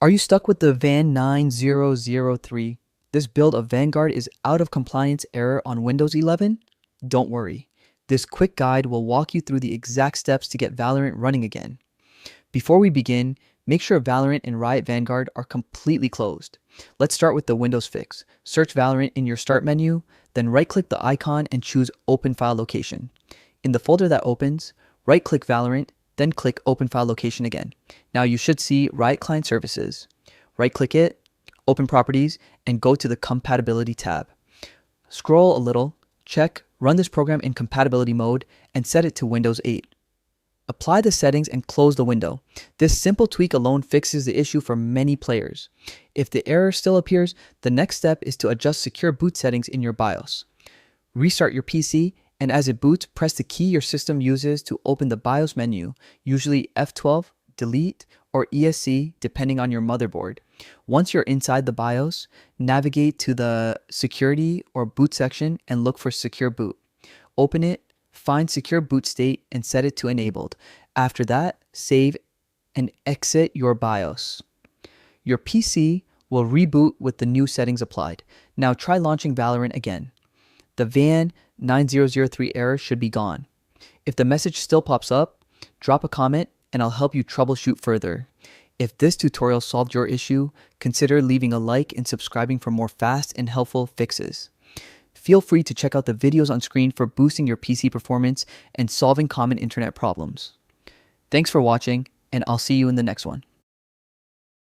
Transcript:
Are you stuck with the VAN9003? This build of Vanguard is out of compliance error on Windows 11? Don't worry. This quick guide will walk you through the exact steps to get Valorant running again. Before we begin, make sure Valorant and Riot Vanguard are completely closed. Let's start with the Windows fix. Search Valorant in your Start menu, then right-click the icon and choose Open File Location. In the folder that opens, right-click Valorant, then click Open File Location again. Now you should see Riot Client Services. Right-click it, open Properties, and go to the Compatibility tab. Scroll a little, check Run this program in compatibility mode, and set it to Windows 8. Apply the settings and close the window. This simple tweak alone fixes the issue for many players. If the error still appears, the next step is to adjust secure boot settings in your BIOS. Restart your PC, and as it boots, press the key your system uses to open the BIOS menu, usually F12, Delete, or ESC depending on your motherboard. Once you're inside the BIOS, navigate to the Security or Boot section and look for Secure Boot. Open it, find Secure Boot State, and set it to Enabled. After that, save and exit your BIOS. Your PC will reboot with the new settings applied. Now try launching Valorant again. The VAN9003 error should be gone. If the message still pops up, drop a comment and I'll help you troubleshoot further. If this tutorial solved your issue, consider leaving a like and subscribing for more fast and helpful fixes. Feel free to check out the videos on screen for boosting your PC performance and solving common internet problems. Thanks for watching, and I'll see you in the next one.